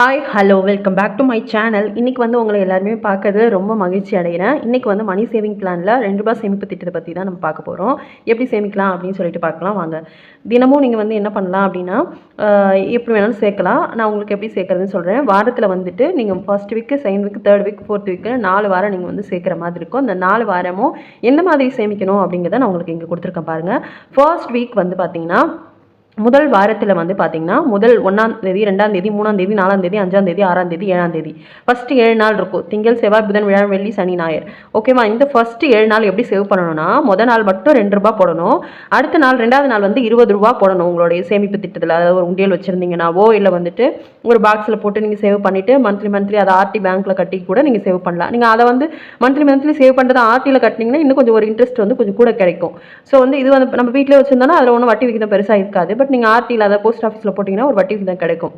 Hi hello welcome back to my channel. இன்றைக்கி வந்து உங்களை எல்லாருமே பார்க்கறது ரொம்ப மகிழ்ச்சி அடைகிறேன். இன்றைக்கி வந்து மணி சேவிங் பிளானில் ₹2 சேமிப்பு திட்டத்தை பற்றி தான் நம்ம பார்க்க போகிறோம். எப்படி சேமிக்கலாம் அப்படின்னு சொல்லிட்டு பார்க்கலாம் வாங்க. தினமும் நீங்கள் வந்து என்ன பண்ணலாம் அப்படின்னா எப்படி வேணாலும் சேர்க்கலாம். நான் உங்களுக்கு எப்படி சேர்க்குறதுன்னு சொல்கிறேன். வாரத்தில் வந்துட்டு நீங்கள் first week, second week, third week, fourth week 4 வாரம் நீங்கள் வந்து சேர்க்குற மாதிரி இருக்கும். அந்த 4 வாரமும் எந்த மாதிரி சேமிக்கணும் அப்படிங்கிறத நான் உங்களுக்கு இங்கே கொடுத்துருக்கேன் பாருங்கள். ஃபர்ஸ்ட் வீக் வந்து பார்த்தீங்கன்னா முதல் வாரத்தில் வந்து பார்த்தீங்கன்னா முதல் 1ஆம் தேதி, 2ஆம் தேதி, 3ஆம் தேதி, 4ஆம் தேதி, 5ஆம் தேதி, 6ஆம் தேதி, 7ஆம் தேதி ஃபஸ்ட்டு 7 நாள் இருக்கும். திங்கள், செவ்வாய், புதன், வியாழன், வெள்ளி, சனி, ஞாயிறு. ஓகேவா? இந்த ஃபஸ்ட்டு 7 நாள் எப்படி சேவ் பண்ணணும்னா முதல் நாள் மட்டும் ₹2 போடணும். அடுத்த நாள் 2வது நாள் வந்து ₹20 போடணும். உங்களுடைய சேமிப்பு திட்டத்தில் அதாவது ஒரு உண்டியல் வச்சுருந்தீங்கன்னாவோ இல்லை வந்துட்டு ஒரு பாக்ஸில் போட்டு நீங்கள் சேவ் பண்ணிவிட்டு மந்த்லி அதை ஆர்டி பேங்க்கில் கட்டி கூட நீங்கள் சேவ் பண்ணலாம். நீங்கள் அதை வந்து மந்த்லி சேவ் பண்ணுறது ஆர்டியில் கட்டினீங்கன்னா இன்னும் கொஞ்சம் ஒரு இன்ட்ரெஸ்ட் வந்து கொஞ்சம் கூட கிடைக்கும். ஸோ வந்து இது வந்து நம்ம வீட்டிலே வச்சுருந்தோன்னா அதில் ஒன்றும் வட்டி விகிதம் பெருசாக இருக்காது. பட் நீங்கள் ஆர்டியில் அதை போஸ்ட் ஆஃபீஸில் போட்டிங்கன்னா ஒரு வட்டி விகிதம் கிடைக்கும்.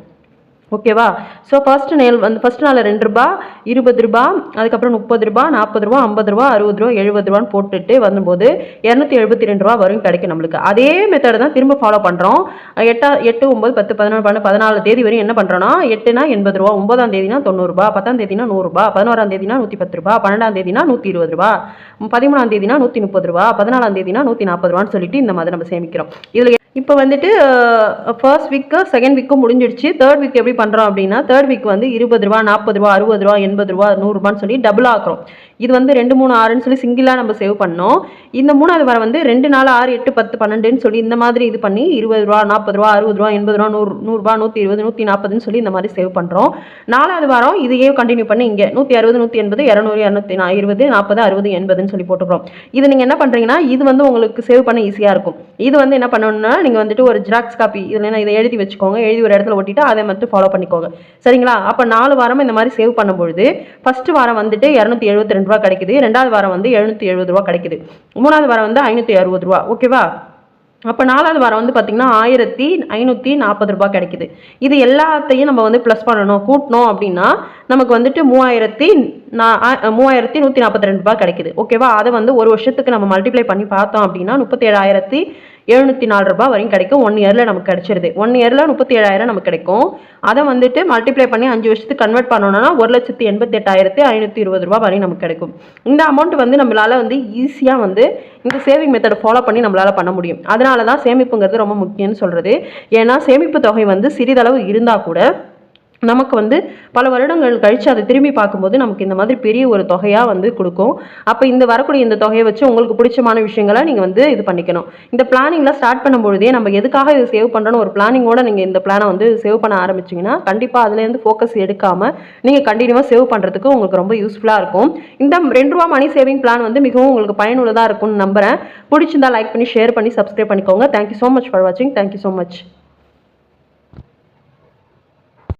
ஓகேவா? ஸோ ஃபர்ஸ்ட் நாள் ₹2, ₹20, அதுக்கப்புறம் ₹30, ₹40, ₹50, ₹60, ₹70 போட்டுட்டு வரும்போது ₹272 வரையும் கிடைக்கும் நம்மளுக்கு. அதே மெத்தட் தான் திரும்ப ஃபாலோ பண்ணுறோம். 8, 9, 10, 11, 14 தேதி வரையும் என்ன பண்ணுறோன்னா 8னா ₹80, 9ஆம் தேதினா ₹90, 10ஆம் தேதினா ₹100, 11ஆம் தேதினா ₹110, 12ஆம் தேதினா ₹120, 13ஆம் தேதினா ₹130, 14ஆம் தேதினா ₹140 சொல்லிட்டு இந்த மாதிரி நம்ம சேமிக்கிறோம். இதில் இப்போ வந்துட்டு ஃபர்ஸ்ட் வீக்கு, செகண்ட் வீக்கும் முடிஞ்சிடுச்சு. தேர்ட் வீக் எப்படி பண்ணுறோம் அப்படின்னா தேர்ட் வீக் வந்து ₹20, ₹40, ₹60, ₹80, ₹100 சொல்லி டபுள் ஆக்குறோம். இது வந்து 2, 3, 6ன்னு சொல்லி சிங்கிளாக நம்ம சேவ் பண்ணோம். இந்த 3வது வாரம் வந்து 2, 4, 6, 8, 10, 12ன்னு சொல்லி இந்த மாதிரி இது பண்ணி ₹20, ₹40, ₹60, ₹80, ₹100, ₹120, ₹140ன்னு சொல்லி இந்த மாதிரி சேவ் பண்ணுறோம். 4வது வாரம் இதையே கண்டினியூ பண்ணி இங்கே 160, 180, 200, 220, 40, 60, 80ன்னு சொல்லி போட்டுக்கிறோம். இது நீங்கள் என்ன பண்ணுறீங்கன்னா இது வந்து உங்களுக்கு சேவ் பண்ண ஈஸியாக இருக்கும். இது வந்து என்ன பண்ணணும்னா நீங்கள் வந்துட்டு ஒரு ஜெராக்ஸ் காப்பி இதில் இதை எழுதி வச்சுக்கோங்க. எழுதி ஒரு இடத்துல ஒட்டிட்டு அதை மட்டும் ஃபாலோ பண்ணிக்கோங்க. சரிங்களா? அப்போ 4 வாரம் இந்த மாதிரி சேவ் பண்ணும்பொழுது ஃபர்ஸ்ட் வாரம் வந்துட்டு ₹272 கிடைக்குது. 2வது வாரம் வந்து ₹770 கிடைக்குது. 3வது வாரம் வந்து ₹560. ஓகேவா? அப்போ 4வது வாரம் வந்து பார்த்தீங்கன்னா ₹1540 கிடைக்குது. இது எல்லாத்தையும் நம்ம வந்து ப்ளஸ் பண்ணணும், கூட்டணும் அப்படின்னா நமக்கு வந்துட்டு ₹3142 கிடைக்குது. ஓகேவா? அதை வந்து ஒரு வருஷத்துக்கு நம்ம மல்டிப்ளை பண்ணி பார்த்தோம் அப்படின்னா ₹37,704 வரையும் கிடைக்கும். 1 இயரில் நமக்கு கிடைச்சிருது. 1 இயரில் 37,000 நமக்கு கிடைக்கும். அதை வந்துட்டு மல்டிப்ளை பண்ணி 5 வருஷத்துக்கு கன்வெர்ட் பண்ணோம்னா ₹1,88,520 வரையும் நமக்கு கிடைக்கும். இந்த அமௌண்ட் வந்து நம்மளால் வந்து ஈஸியாக வந்து இந்த சேவிங் மெத்தடை ஃபாலோ பண்ணி நம்மளால் பண்ண முடியும். அதனால தான் சேமிப்புங்கிறது ரொம்ப முக்கியம்னு சொல்கிறது. ஏன்னா சேமிப்பு தொகை வந்து சிறிதளவு இருந்தால் கூட நமக்கு வந்து பல வருடங்கள் கழித்து அதை திரும்பி பார்க்கும்போது நமக்கு இந்த மாதிரி பெரிய ஒரு தொகையாக வந்து கொடுக்கும். அப்போ இந்த வரக்கூடிய இந்த தொகையை வச்சு உங்களுக்கு பிடிச்சமான விஷயங்களை நீங்கள் வந்து இது பண்ணிக்கணும். இந்த பிளானிங்லாம் ஸ்டார்ட் பண்ணும்பொழுதே நம்ம எதுக்காக இது சேவ் பண்ணுறோன்னு ஒரு பிளானிங்கோடு நீங்கள் இந்த பிளானை வந்து சேவ் பண்ண ஆரம்பிச்சிங்கன்னா கண்டிப்பாக அதுலேருந்து ஃபோக்கஸ் எடுக்காமல் நீங்கள் கண்டினியூவாக சேவ் பண்ணுறதுக்கு உங்களுக்கு ரொம்ப யூஸ்ஃபுல்லாக இருக்கும். இந்த ₹2 மணி சேவிங் பிளான் வந்து மிகவும் உங்களுக்கு பயனுள்ளதாக இருக்கும்னு நம்புகிறேன். பிடிச்சிருந்தா லைக் பண்ணி ஷேர் பண்ணி சப்ஸ்கிரைப் பண்ணிக்கோங்க. தேங்க்யூ ஸோ மச் ஃபார் வாட்சிங். Thank you so much.